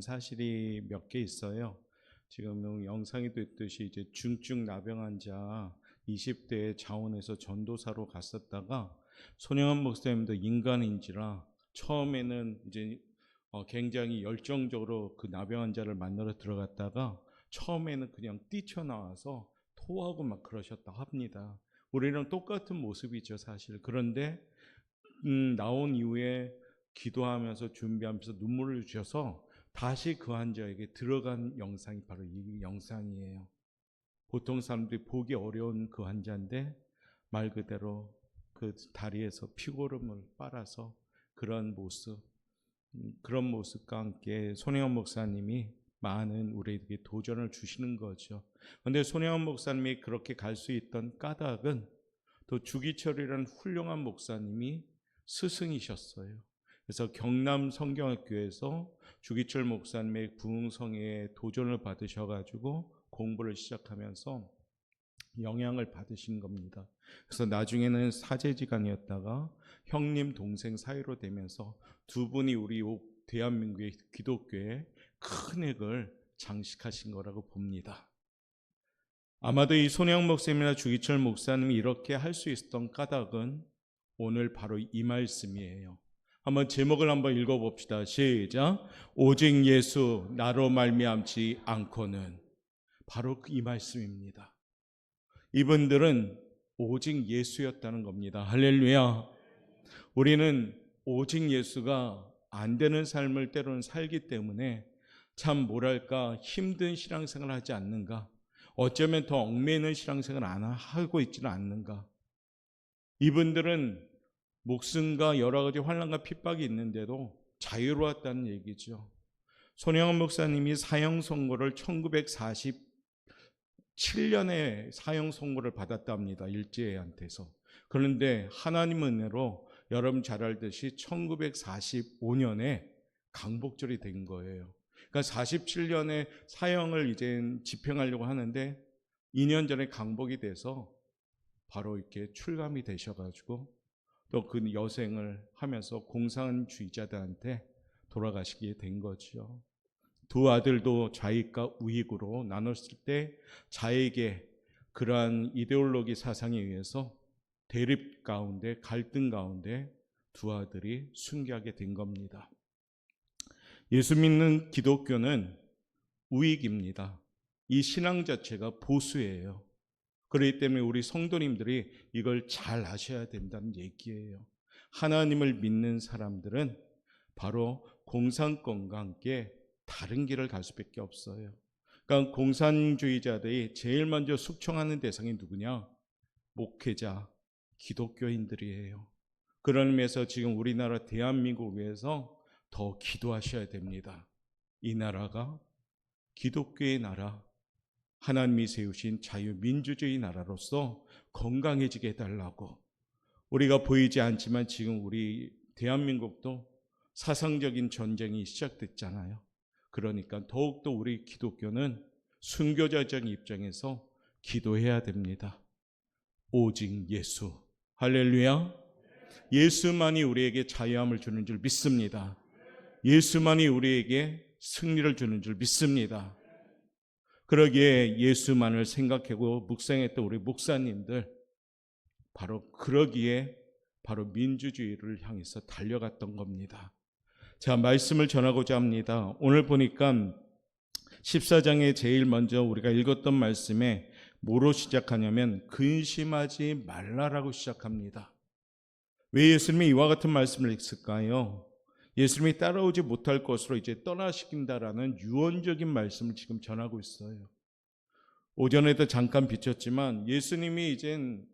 사실이 몇 개 있어요. 지금 영상이 됐듯이 이제 중증 나병 환자 20대에 자원해서 전도사로 갔었다가 손영환 목사님도 인간인지라 처음에는 이제 굉장히 열정적으로 그 나병 환자를 만나러 들어갔다가 처음에는 그냥 뛰쳐나와서 토하고 막 그러셨다 합니다. 우리랑 똑같은 모습이죠, 사실. 그런데 나온 이후에 기도하면서 준비하면서 눈물을 주셔서 다시 그 환자에게 들어간 영상이 바로 이 영상이에요. 보통 사람들이 보기 어려운 그 환자인데 말 그대로 그 다리에서 피고름을 빨아서 그런 모습과 함께 손혜원 목사님이 많은 우리에게 도전을 주시는 거죠. 그런데 손혜원 목사님이 그렇게 갈 수 있던 까닭은 또 주기철이라는 훌륭한 목사님이 스승이셨어요. 그래서 경남 성경학교에서 주기철 목사님의 부흥성에 도전을 받으셔가지고 공부를 시작하면서 영향을 받으신 겁니다. 그래서 나중에는 사제지간이었다가 형님 동생 사이로 되면서 두 분이 우리 대한민국의 기독교에 큰 획을 장식하신 거라고 봅니다. 아마도 이 손혜원 목사님이나 주기철 목사님이 이렇게 할 수 있었던 까닭은 오늘 바로 이 말씀이에요. 한번 제목을 한번 읽어봅시다. 시작. 오직 예수 나로 말미암지 않고는. 바로 이 말씀입니다. 이분들은 오직 예수였다는 겁니다. 할렐루야. 우리는 오직 예수가 안 되는 삶을 때로는 살기 때문에 참 뭐랄까 힘든 신앙생활을 하지 않는가, 어쩌면 더 얽매이는 신앙생활을 안 하고 있지는 않는가. 이분들은 목숨과 여러 가지 환난과 핍박이 있는데도 자유로웠다는 얘기죠. 손영환 목사님이 사형 선고를 1947년에 사형 선고를 받았답니다. 일제한테서. 그런데 하나님 은혜로 여러분 잘 알듯이 1945년에 강복절이 된 거예요. 그러니까 47년에 사형을 이제 집행하려고 하는데 2년 전에 강복이 돼서 바로 이렇게 출감이 되셔가지고 또 그 여생을 하면서 공산주의자들한테 돌아가시게 된 거죠. 두 아들도 좌익과 우익으로 나눴을 때 자에게 그러한 이데올로기 사상에 의해서 대립 가운데, 갈등 가운데 두 아들이 순교하게 된 겁니다. 예수 믿는 기독교는 우익입니다. 이 신앙 자체가 보수예요. 그렇기 때문에 우리 성도님들이 이걸 잘 아셔야 된다는 얘기예요. 하나님을 믿는 사람들은 바로 공산권과 함께 다른 길을 갈 수밖에 없어요. 그러니까 공산주의자들이 제일 먼저 숙청하는 대상이 누구냐? 목회자, 기독교인들이에요. 그런 의미에서 지금 우리나라 대한민국을 위해서 더 기도하셔야 됩니다. 이 나라가 기독교의 나라, 하나님이 세우신 자유민주주의 나라로서 건강해지게 해달라고. 우리가 보이지 않지만 지금 우리 대한민국도 사상적인 전쟁이 시작됐잖아요. 그러니까 더욱더 우리 기독교는 순교자적인 입장에서 기도해야 됩니다. 오직 예수. 할렐루야. 예수만이 우리에게 자유함을 주는 줄 믿습니다. 예수만이 우리에게 승리를 주는 줄 믿습니다. 그러기에 예수만을 생각하고 묵상했던 우리 목사님들, 바로 그러기에 바로 민주주의를 향해서 달려갔던 겁니다. 자, 말씀을 전하고자 합니다. 오늘 보니까 14장에 제일 먼저 우리가 읽었던 말씀에 뭐로 시작하냐면 근심하지 말라라고 시작합니다. 왜 예수님이 이와 같은 말씀을 했을까요? 예수님이 따라오지 못할 것으로 이제 떠나시킨다라는 유언적인 말씀을 지금 전하고 있어요. 오전에도 잠깐 비쳤지만 예수님이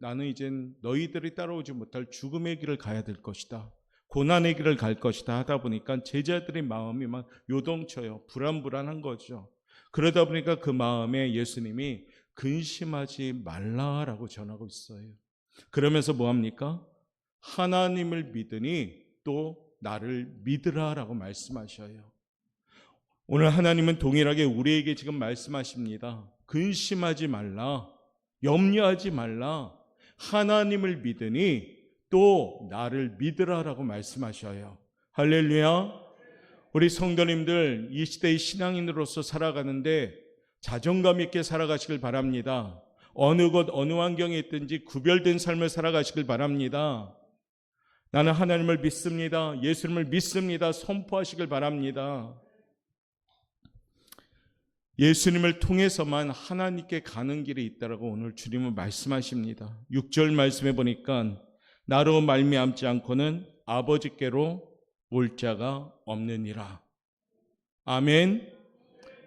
나는 이젠 너희들이 따라오지 못할 죽음의 길을 가야 될 것이다, 고난의 길을 갈 것이다 하다 보니까 제자들의 마음이 막 요동쳐요. 불안불안한 거죠. 그러다 보니까 그 마음에 예수님이 근심하지 말라라고 전하고 있어요. 그러면서 뭐합니까? 하나님을 믿으니 또 나를 믿으라라고 말씀하셔요. 오늘 하나님은 동일하게 우리에게 지금 말씀하십니다. 근심하지 말라, 염려하지 말라, 하나님을 믿으니 또 나를 믿으라라고 말씀하셔요. 할렐루야. 우리 성도님들 이 시대의 신앙인으로서 살아가는데 자존감 있게 살아가시길 바랍니다. 어느 곳 어느 환경에 있든지 구별된 삶을 살아가시길 바랍니다. 나는 하나님을 믿습니다. 예수님을 믿습니다. 선포하시길 바랍니다. 예수님을 통해서만 하나님께 가는 길이 있다라고 오늘 주님은 말씀하십니다. 6절 말씀해 보니까 나로 말미암지 않고는 아버지께로 올 자가 없느니라. 아멘.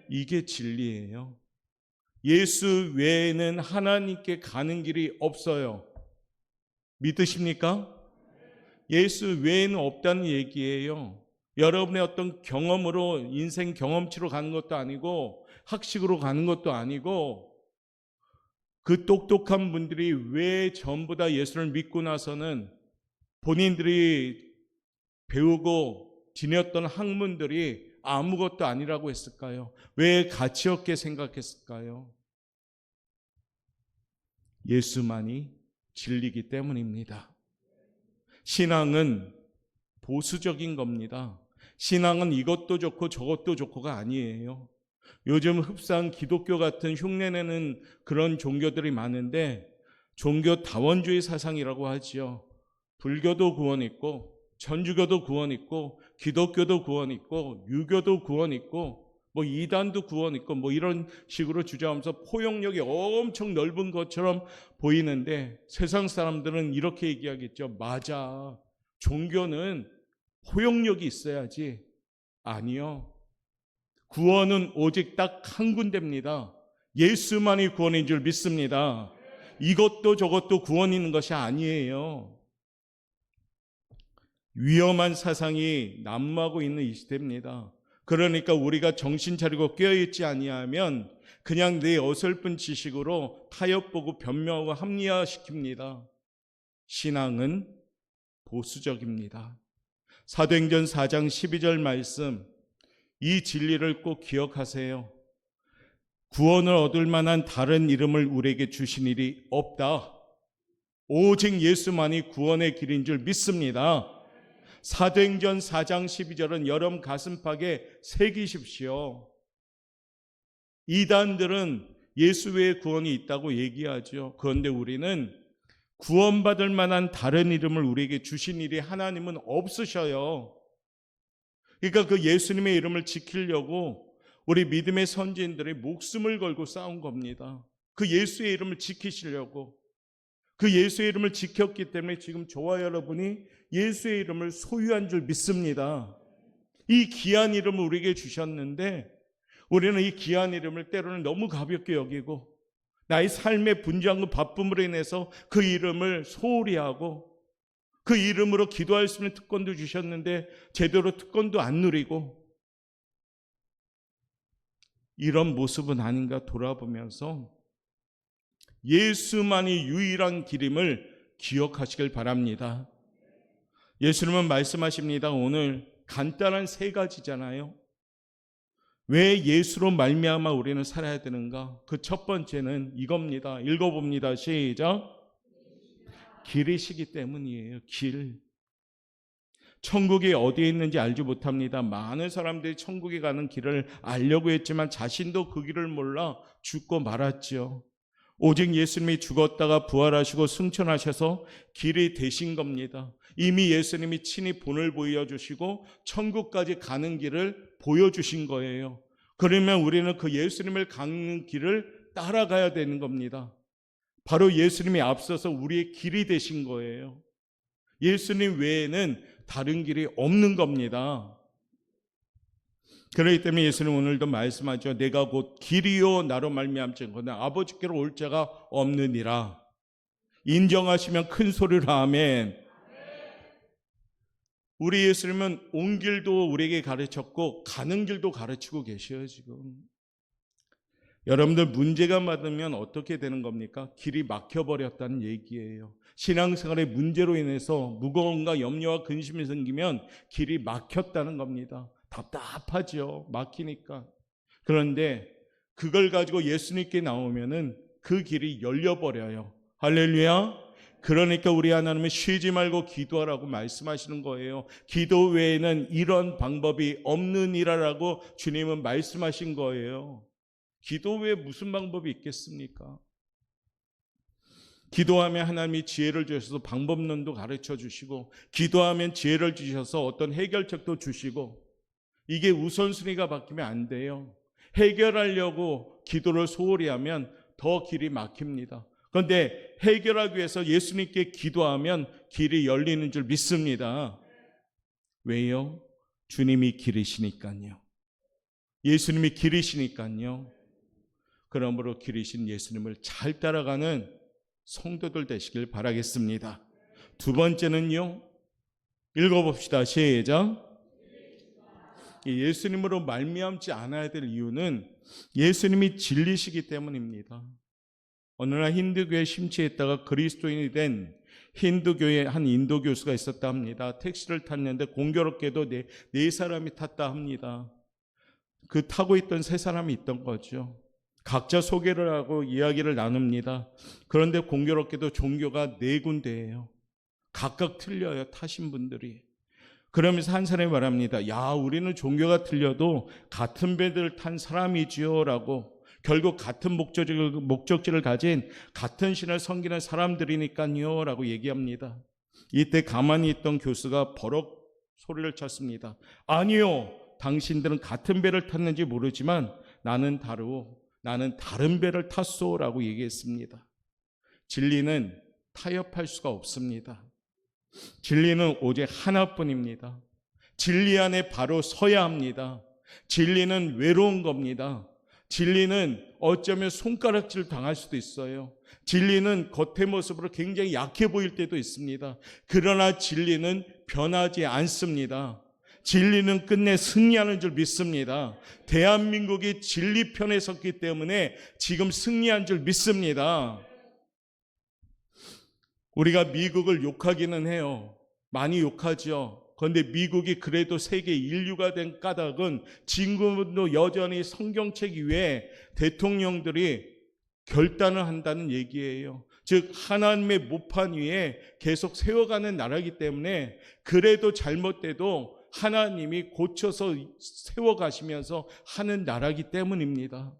이게 진리예요. 예수 외에는 하나님께 가는 길이 없어요. 믿으십니까? 예수 외에는 없다는 얘기예요. 여러분의 어떤 경험으로, 인생 경험치로 가는 것도 아니고 학식으로 가는 것도 아니고, 그 똑똑한 분들이 왜 전부 다 예수를 믿고 나서는 본인들이 배우고 지녔던 학문들이 아무것도 아니라고 했을까요? 왜 가치 없게 생각했을까요? 예수만이 진리이기 때문입니다. 신앙은 보수적인 겁니다. 신앙은 이것도 좋고 저것도 좋고가 아니에요. 요즘 흡사한 기독교 같은 흉내내는 그런 종교들이 많은데 종교 다원주의 사상이라고 하지요. 불교도 구원 있고 천주교도 구원 있고 기독교도 구원 있고 유교도 구원 있고 뭐 이단도 구원 있고 뭐 이런 식으로 주장하면서 포용력이 엄청 넓은 것처럼 보이는데 세상 사람들은 이렇게 얘기하겠죠. 맞아. 종교는 포용력이 있어야지. 아니요. 구원은 오직 딱 한 군데입니다. 예수만이 구원인 줄 믿습니다. 이것도 저것도 구원 있는 것이 아니에요. 위험한 사상이 난무하고 있는 이 시대입니다. 그러니까 우리가 정신 차리고 깨어있지 아니하면 그냥 내 어설픈 지식으로 타협보고 변명하고 합리화시킵니다. 신앙은 보수적입니다. 사도행전 4장 12절 말씀, 이 진리를 꼭 기억하세요. 구원을 얻을 만한 다른 이름을 우리에게 주신 일이 없다. 오직 예수만이 구원의 길인 줄 믿습니다. 사도행전 4장 12절은 여러분 가슴팍에 새기십시오. 이단들은 예수 외에 구원이 있다고 얘기하죠. 그런데 우리는 구원받을 만한 다른 이름을 우리에게 주신 일이 하나님은 없으셔요. 그러니까 그 예수님의 이름을 지키려고 우리 믿음의 선지인들이 목숨을 걸고 싸운 겁니다. 그 예수의 이름을 지키시려고. 그 예수의 이름을 지켰기 때문에 지금 저와 여러분이 예수의 이름을 소유한 줄 믿습니다. 이 귀한 이름을 우리에게 주셨는데 우리는 이 귀한 이름을 때로는 너무 가볍게 여기고 나의 삶의 분주한 바쁨으로 인해서 그 이름을 소홀히 하고 그 이름으로 기도할 수 있는 특권도 주셨는데 제대로 특권도 안 누리고 이런 모습은 아닌가 돌아보면서 예수만이 유일한 길임을 기억하시길 바랍니다. 예수님은 말씀하십니다. 오늘 간단한 세 가지잖아요. 왜 예수로 말미암아 우리는 살아야 되는가? 그 첫 번째는 이겁니다. 읽어봅니다. 시작. 길이시기 때문이에요. 길. 천국이 어디에 있는지 알지 못합니다. 많은 사람들이 천국에 가는 길을 알려고 했지만 자신도 그 길을 몰라 죽고 말았지요. 오직 예수님이 죽었다가 부활하시고 승천하셔서 길이 되신 겁니다. 이미 예수님이 친히 본을 보여주시고 천국까지 가는 길을 보여주신 거예요. 그러면 우리는 그 예수님을 가는 길을 따라가야 되는 겁니다. 바로 예수님이 앞서서 우리의 길이 되신 거예요. 예수님 외에는 다른 길이 없는 겁니다. 그렇기 때문에 예수님 오늘도 말씀하죠. 내가 곧 길이요 나로 말미암지 않거든 아버지께로 올 자가 없느니라. 인정하시면 큰 소리로 아멘. 우리 예수님은 온 길도 우리에게 가르쳤고 가는 길도 가르치고 계셔요. 지금 여러분들 문제가 많으면 어떻게 되는 겁니까? 길이 막혀버렸다는 얘기예요. 신앙생활의 문제로 인해서 무거움과 염려와 근심이 생기면 길이 막혔다는 겁니다. 답답하죠. 막히니까. 그런데 그걸 가지고 예수님께 나오면은 그 길이 열려버려요. 할렐루야. 그러니까 우리 하나님은 쉬지 말고 기도하라고 말씀하시는 거예요. 기도 외에는 이런 방법이 없느니라라고 주님은 말씀하신 거예요. 기도 외에 무슨 방법이 있겠습니까? 기도하면 하나님이 지혜를 주셔서 방법론도 가르쳐 주시고, 기도하면 지혜를 주셔서 어떤 해결책도 주시고, 이게 우선순위가 바뀌면 안 돼요. 해결하려고 기도를 소홀히 하면 더 길이 막힙니다. 그런데 해결하기 위해서 예수님께 기도하면 길이 열리는 줄 믿습니다. 왜요? 주님이 길이시니까요. 예수님이 길이시니까요. 그러므로 길이신 예수님을 잘 따라가는 성도들 되시길 바라겠습니다. 두 번째는요, 읽어봅시다. 시작. 예수님으로 말미암지 않아야 될 이유는 예수님이 진리시기 때문입니다. 어느 날 힌두교에 심취했다가 그리스도인이 된 힌두교의 한 인도 교수가 있었다 합니다. 택시를 탔는데 공교롭게도 네 사람이 탔다 합니다. 그 타고 있던 세 사람이 있던 거죠. 각자 소개를 하고 이야기를 나눕니다. 그런데 공교롭게도 종교가 네 군데예요. 각각 틀려요, 타신 분들이. 그러면서 한 사람이 말합니다. 야, 우리는 종교가 틀려도 같은 배를 탄 사람이지요 라고. 결국 같은 목적지를 가진 같은 신을 섬기는 사람들이니까요 라고 얘기합니다. 이때 가만히 있던 교수가 버럭 소리를 쳤습니다. 아니요, 당신들은 같은 배를 탔는지 모르지만 나는 다른 배를 탔소 라고 얘기했습니다. 진리는 타협할 수가 없습니다. 진리는 오직 하나뿐입니다. 진리 안에 바로 서야 합니다. 진리는 외로운 겁니다. 진리는 어쩌면 손가락질 당할 수도 있어요. 진리는 겉의 모습으로 굉장히 약해 보일 때도 있습니다. 그러나 진리는 변하지 않습니다. 진리는 끝내 승리하는 줄 믿습니다. 대한민국이 진리 편에 섰기 때문에 지금 승리한 줄 믿습니다. 우리가 미국을 욕하기는 해요. 많이 욕하죠. 그런데 미국이 그래도 세계 인류가 된 까닭은 지금도 여전히 성경책 이외에 대통령들이 결단을 한다는 얘기예요. 즉 하나님의 모판 위에 계속 세워가는 나라이기 때문에 그래도 잘못돼도 하나님이 고쳐서 세워가시면서 하는 나라이기 때문입니다.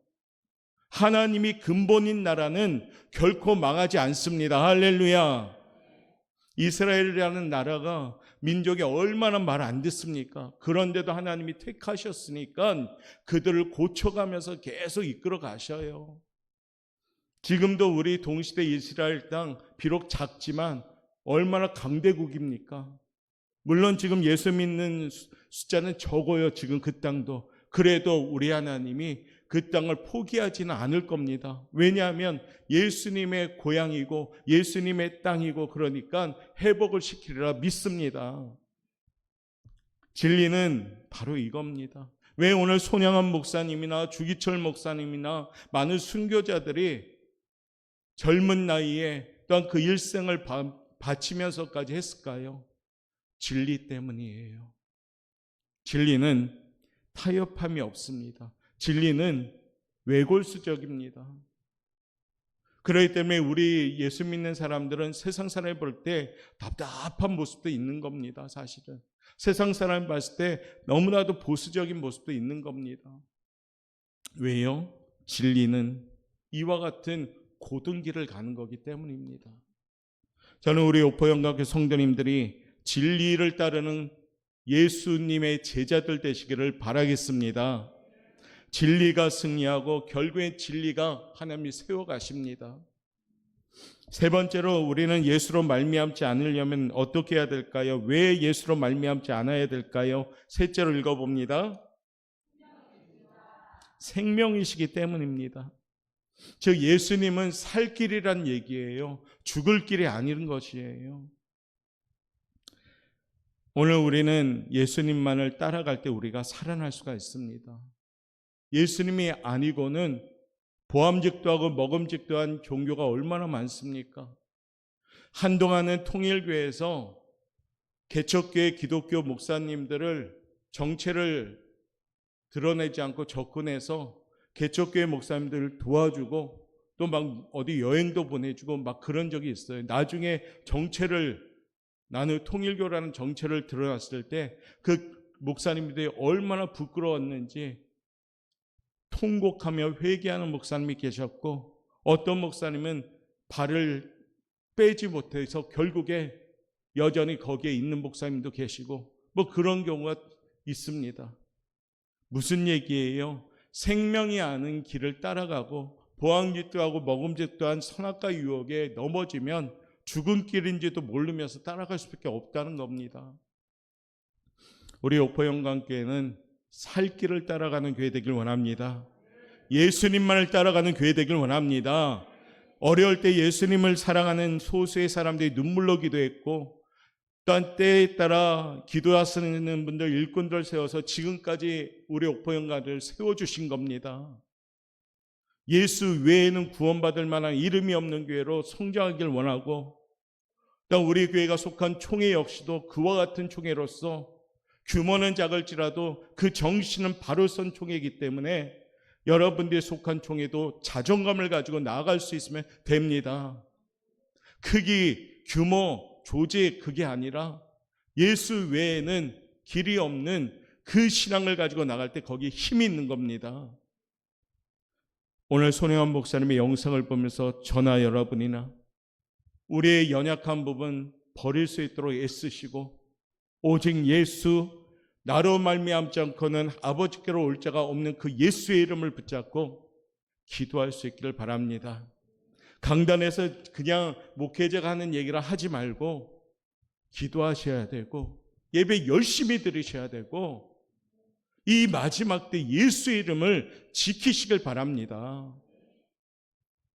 하나님이 근본인 나라는 결코 망하지 않습니다. 할렐루야. 이스라엘이라는 나라가 민족이 얼마나 말 안 듣습니까? 그런데도 하나님이 택하셨으니까 그들을 고쳐가면서 계속 이끌어 가셔요. 지금도 우리 동시대 이스라엘 땅 비록 작지만 얼마나 강대국입니까? 물론 지금 예수 믿는 숫자는 적어요. 지금 그 땅도. 그래도 우리 하나님이 그 땅을 포기하지는 않을 겁니다. 왜냐하면 예수님의 고향이고 예수님의 땅이고 그러니까 회복을 시키리라 믿습니다. 진리는 바로 이겁니다. 왜 오늘 손양한 목사님이나 주기철 목사님이나 많은 순교자들이 젊은 나이에 또한 그 일생을 바치면서까지 했을까요? 진리 때문이에요. 진리는 타협함이 없습니다. 진리는 외골수적입니다. 그렇기 때문에 우리 예수 믿는 사람들은 세상 사람을 볼 때 답답한 모습도 있는 겁니다. 사실은 세상 사람을 봤을 때 너무나도 보수적인 모습도 있는 겁니다. 왜요? 진리는 이와 같은 고든 길을 가는 거기 때문입니다. 저는 우리 오포영각교 성도님들이 진리를 따르는 예수님의 제자들 되시기를 바라겠습니다. 진리가 승리하고 결국엔 진리가 하나님이 세워가십니다. 세 번째로 우리는 예수로 말미암지 않으려면 어떻게 해야 될까요? 왜 예수로 말미암지 않아야 될까요? 셋째로 읽어봅니다. 생명이시기 때문입니다. 즉 예수님은 살 길이란 얘기예요. 죽을 길이 아닌 것이에요. 오늘 우리는 예수님만을 따라갈 때 우리가 살아날 수가 있습니다. 예수님이 아니고는 보암직도 하고 먹음직도 한 종교가 얼마나 많습니까? 한동안은 통일교회에서 개척교회 기독교 목사님들을 정체를 드러내지 않고 접근해서 개척교회 목사님들을 도와주고 또 막 어디 여행도 보내주고 막 그런 적이 있어요. 나중에 나는 통일교라는 정체를 드러났을 때 그 목사님들이 얼마나 부끄러웠는지 통곡하며 회개하는 목사님이 계셨고, 어떤 목사님은 발을 빼지 못해서 결국에 여전히 거기에 있는 목사님도 계시고, 뭐 그런 경우가 있습니다. 무슨 얘기예요? 생명이 아는 길을 따라가고 보항짓도 하고 먹음짓도 한 선악과 유혹에 넘어지면 죽은 길인지도 모르면서 따라갈 수밖에 없다는 겁니다. 우리 옥포영광교회는 살 길을 따라가는 교회 되길 원합니다. 예수님만을 따라가는 교회 되길 원합니다. 어려울 때 예수님을 사랑하는 소수의 사람들이 눈물로 기도했고, 또한 때에 따라 기도하시는 분들, 일꾼들 세워서 지금까지 우리 옥포영광을 세워주신 겁니다. 예수 외에는 구원받을 만한 이름이 없는 교회로 성장하길 원하고, 또 우리 교회가 속한 총회 역시도 그와 같은 총회로서 규모는 작을지라도 그 정신은 바로 선 총회이기 때문에 여러분들이 속한 총회도 자존감을 가지고 나아갈 수 있으면 됩니다. 크기, 규모, 조직 그게 아니라 예수 외에는 길이 없는 그 신앙을 가지고 나갈 때 거기에 힘이 있는 겁니다. 오늘 손혜원 목사님의 영상을 보면서 저나 여러분이나 우리의 연약한 부분 버릴 수 있도록 애쓰시고, 오직 예수, 나로 말미암지 않고는 아버지께로 올 자가 없는 그 예수의 이름을 붙잡고 기도할 수 있기를 바랍니다. 강단에서 그냥 목회자가 하는 얘기를 하지 말고 기도하셔야 되고, 예배 열심히 드리셔야 되고, 이 마지막 때 예수의 이름을 지키시길 바랍니다.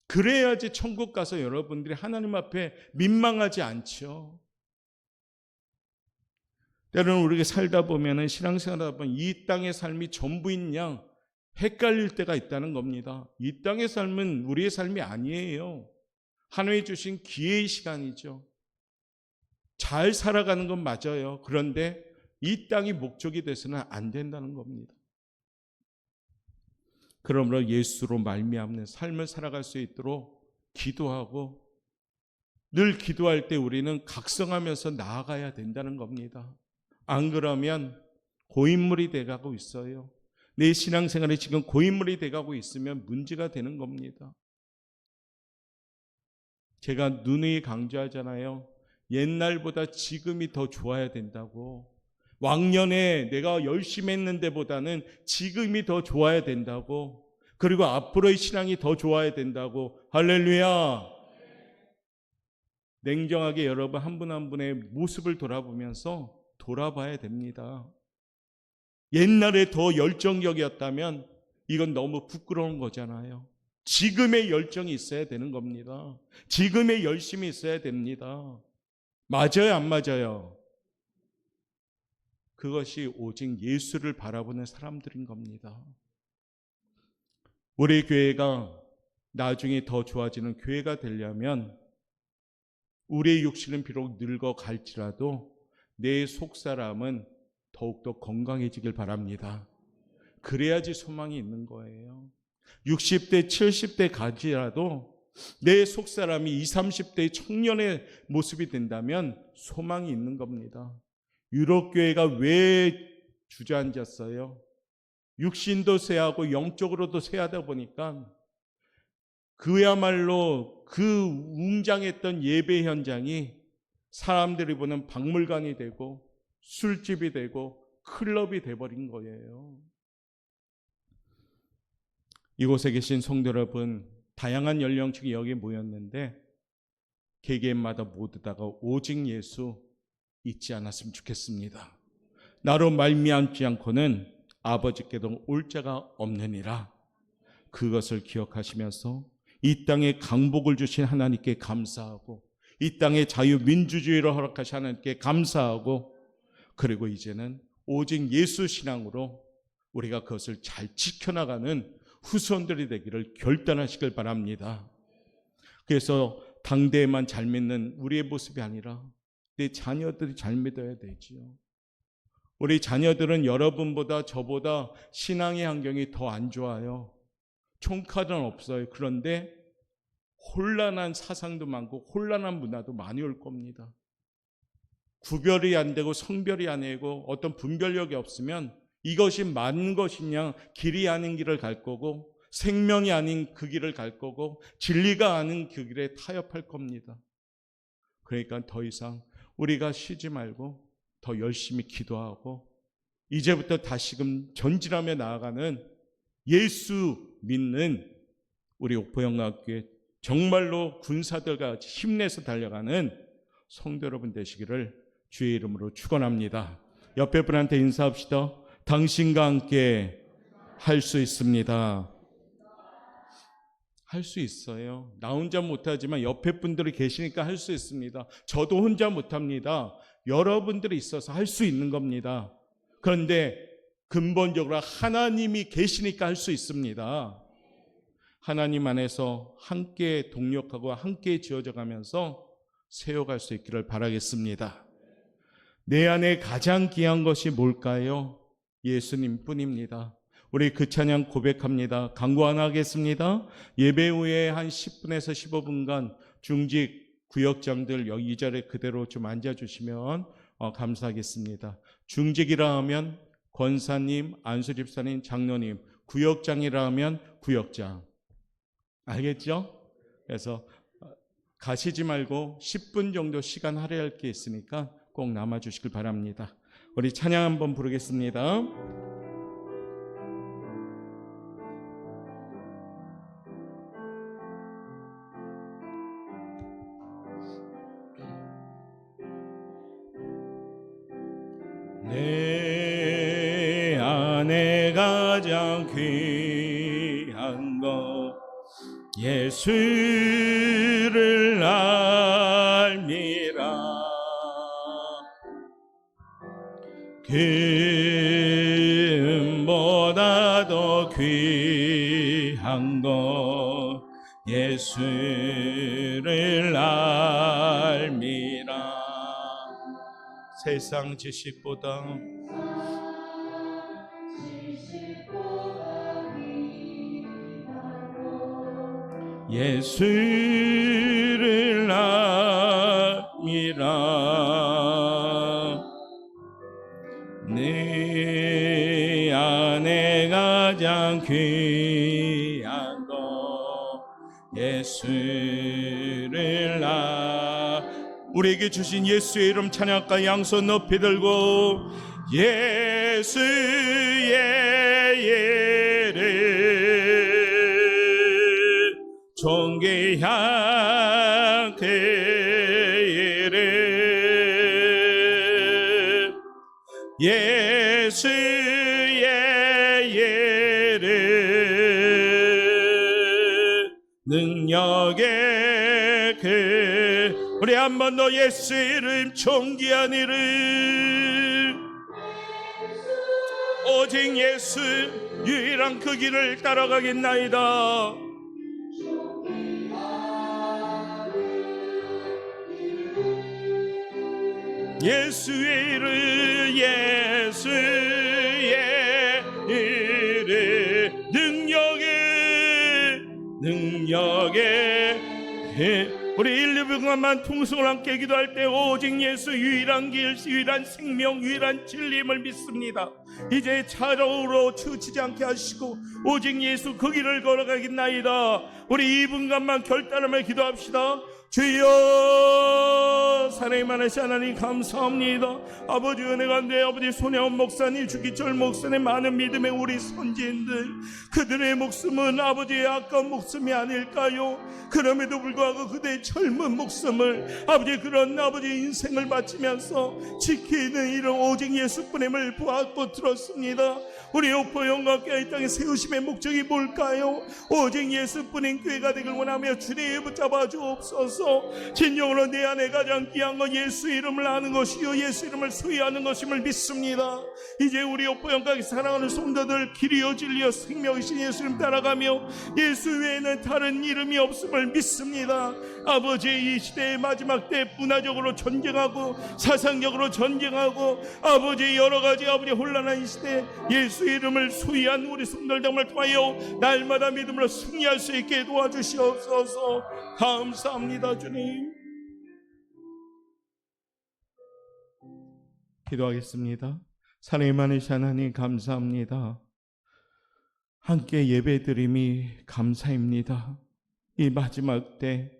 그래야지 천국 가서 여러분들이 하나님 앞에 민망하지 않죠. 때로는 우리가 살다 보면, 신앙생활하다 보면 이 땅의 삶이 전부인 양 헷갈릴 때가 있다는 겁니다. 이 땅의 삶은 우리의 삶이 아니에요. 하나님이 주신 기회의 시간이죠. 잘 살아가는 건 맞아요. 그런데 이 땅이 목적이 돼서는 안 된다는 겁니다. 그러므로 예수로 말미암는 삶을 살아갈 수 있도록 기도하고, 늘 기도할 때 우리는 각성하면서 나아가야 된다는 겁니다. 안 그러면 고인물이 돼가고 있어요. 내 신앙생활이 지금 고인물이 돼가고 있으면 문제가 되는 겁니다. 제가 누누이 강조하잖아요. 옛날보다 지금이 더 좋아야 된다고. 왕년에 내가 열심히 했는데 보다는 지금이 더 좋아야 된다고. 그리고 앞으로의 신앙이 더 좋아야 된다고. 할렐루야. 냉정하게 여러분 한 분 한 분의 모습을 돌아보면서 돌아봐야 됩니다. 옛날에 더 열정적이었다면 이건 너무 부끄러운 거잖아요. 지금의 열정이 있어야 되는 겁니다. 지금의 열심이 있어야 됩니다. 맞아요, 안 맞아요? 그것이 오직 예수를 바라보는 사람들인 겁니다. 우리 교회가 나중에 더 좋아지는 교회가 되려면 우리의 육신은 비록 늙어갈지라도 내 속사람은 더욱더 건강해지길 바랍니다. 그래야지 소망이 있는 거예요. 60대, 70대 가지라도 내 속사람이 20, 30대의 청년의 모습이 된다면 소망이 있는 겁니다. 유럽교회가 왜 주저앉았어요? 육신도 쇠하고 영적으로도 쇠하다 보니까 그야말로 그 웅장했던 예배 현장이 사람들이 보는 박물관이 되고 술집이 되고 클럽이 돼버린 거예요. 이곳에 계신 성도 여러분, 다양한 연령층이 여기에 모였는데 개개인마다 모두 다가 오직 예수 잊지 않았으면 좋겠습니다. 나로 말미암지 않고는 아버지께도 올 자가 없느니라. 그것을 기억하시면서 이 땅에 강복을 주신 하나님께 감사하고, 이 땅에 자유민주주의를 허락하신 하나님께 감사하고, 그리고 이제는 오직 예수 신앙으로 우리가 그것을 잘 지켜나가는 후손들이 되기를 결단하시길 바랍니다. 그래서 당대에만 잘 믿는 우리의 모습이 아니라 내 자녀들이 잘 믿어야 되지요. 우리 자녀들은 여러분보다 저보다 신앙의 환경이 더 안 좋아요. 총칼은 없어요. 그런데 혼란한 사상도 많고 혼란한 문화도 많이 올 겁니다. 구별이 안 되고 성별이 안 되고 어떤 분별력이 없으면 이것이 맞는 것이냐, 길이 아닌 길을 갈 거고 생명이 아닌 그 길을 갈 거고 진리가 아닌 그 길에 타협할 겁니다. 그러니까 더 이상 우리가 쉬지 말고 더 열심히 기도하고 이제부터 다시금 전진하며 나아가는 예수 믿는 우리 옥포영광교회 정말로 군사들과 같이 힘내서 달려가는 성도 여러분 되시기를 주의 이름으로 축원합니다. 옆에 분한테 인사합시다. 당신과 함께 할 수 있습니다. 할 수 있어요. 나 혼자 못하지만 옆에 분들이 계시니까 할 수 있습니다. 저도 혼자 못합니다. 여러분들이 있어서 할 수 있는 겁니다. 그런데 근본적으로 하나님이 계시니까 할 수 있습니다. 하나님 안에서 함께 동력하고 함께 지어져 가면서 세워갈 수 있기를 바라겠습니다. 내 안에 가장 귀한 것이 뭘까요? 예수님 뿐입니다. 우리 그 찬양 고백합니다. 강구 하나 하겠습니다. 예배 후에 한 10분에서 15분간 중직 구역장들 여기 이 자리에 그대로 좀 앉아주시면 감사하겠습니다. 중직이라 하면 권사님, 안수집사님, 장로님, 구역장이라 하면 구역장. 알겠죠? 그래서 가시지 말고 10분 정도 시간 할애할 게 있으니까 꼭 남아주시길 바랍니다. 우리 찬양 한번 부르겠습니다. 내 안에 가장 귀한 것 예수를 알미라. 금보다 더 귀한 것 예수를 알미라. 세상 지식보다 예수를 알미라. 내 안에 가장 귀한 것 예수를 우리에게 주신 예수의 이름 찬양과 양손 높이 들고 예수의 이름 존귀한 그 이름 예수의 이름 능력의 그 우리 한 번 더 예수 이름 존귀한 이름 오직 예수 유일한 그 길을 따라가겠나이다. 예수의 이름 예수의 이름 능력의 우리 1, 2분간만 통성을 함께 기도할 때 오직 예수 유일한 길 유일한 생명 유일한 진리임을 믿습니다. 이제 차로로 치우치지 않게 하시고 오직 예수 그 길을 걸어가겠나이다. 우리 2분간만 결단하며 기도합시다. 주여 사랑이 많으신 하나님 감사합니다. 아버지 은혜 가운데 아버지 손혜원 목사님 주기철 목사님 많은 믿음의 우리 선지인들 그들의 목숨은 아버지의 아까운 목숨이 아닐까요? 그럼에도 불구하고 그들의 젊은 목숨을 아버지 그런 아버지 인생을 바치면서 지키는 이런 오직 예수뿐임을 보았고 들었습니다. 우리 옥포영광교회 이 땅에 세우심의 목적이 뭘까요? 오직 예수뿐인 교회가 되길 원하며 주님 붙잡아 주옵소서. 주옵소서. 진정으로 내 안에 가장 귀한 건 예수 이름을 아는 것이요 예수 이름을 소유하는 것임을 믿습니다. 이제 우리 오포영광에 사랑하는 성도들 길이요 진리요 생명이신 예수 이름 따라가며 예수 외에는 다른 이름이 없음을 믿습니다. 아버지, 이 시대의 마지막 때 문화적으로 전쟁하고 사상적으로 전쟁하고 아버지 여러 가지 아버지 혼란한 이 시대 예수 이름을 소유한 우리 성도들 정말 통하여 날마다 믿음으로 승리할 수 있게 도와주시옵소서. 감사합니다 주님. 기도하겠습니다. 사랑이 많으신 하나님 감사합니다. 함께 예배드림이 감사입니다. 이 마지막 때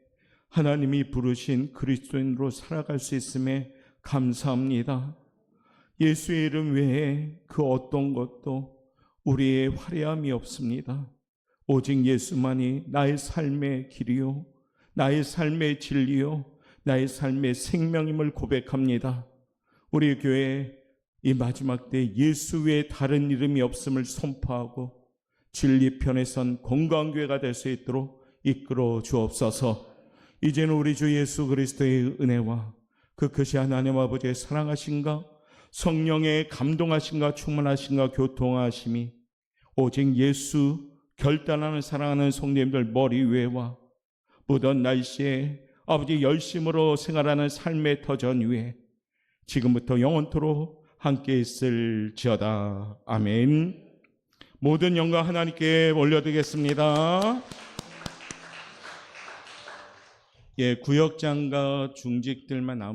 하나님이 부르신 그리스도인으로 살아갈 수 있음에 감사합니다. 예수의 이름 외에 그 어떤 것도 우리의 화려함이 없습니다. 오직 예수만이 나의 삶의 길이요 나의 삶의 진리요 나의 삶의 생명임을 고백합니다. 우리 교회 이 마지막 때 예수 외에 다른 이름이 없음을 선포하고 진리편에 선 건강교회가 될 수 있도록 이끌어 주옵소서. 이제는 우리 주 예수 그리스도의 은혜와 그 크신 하나님 아버지의 사랑하심과 성령의 감동하심과 충만하심과 교통하심이 오직 예수 결단하는 사랑하는 성도님들 머리 위에와 무더운 날씨에 아버지 열심으로 생활하는 삶의 터전 위에 지금부터 영원토록 함께 있을지어다. 아멘. 모든 영광 하나님께 올려드리겠습니다. 구역장과 중직들만 남은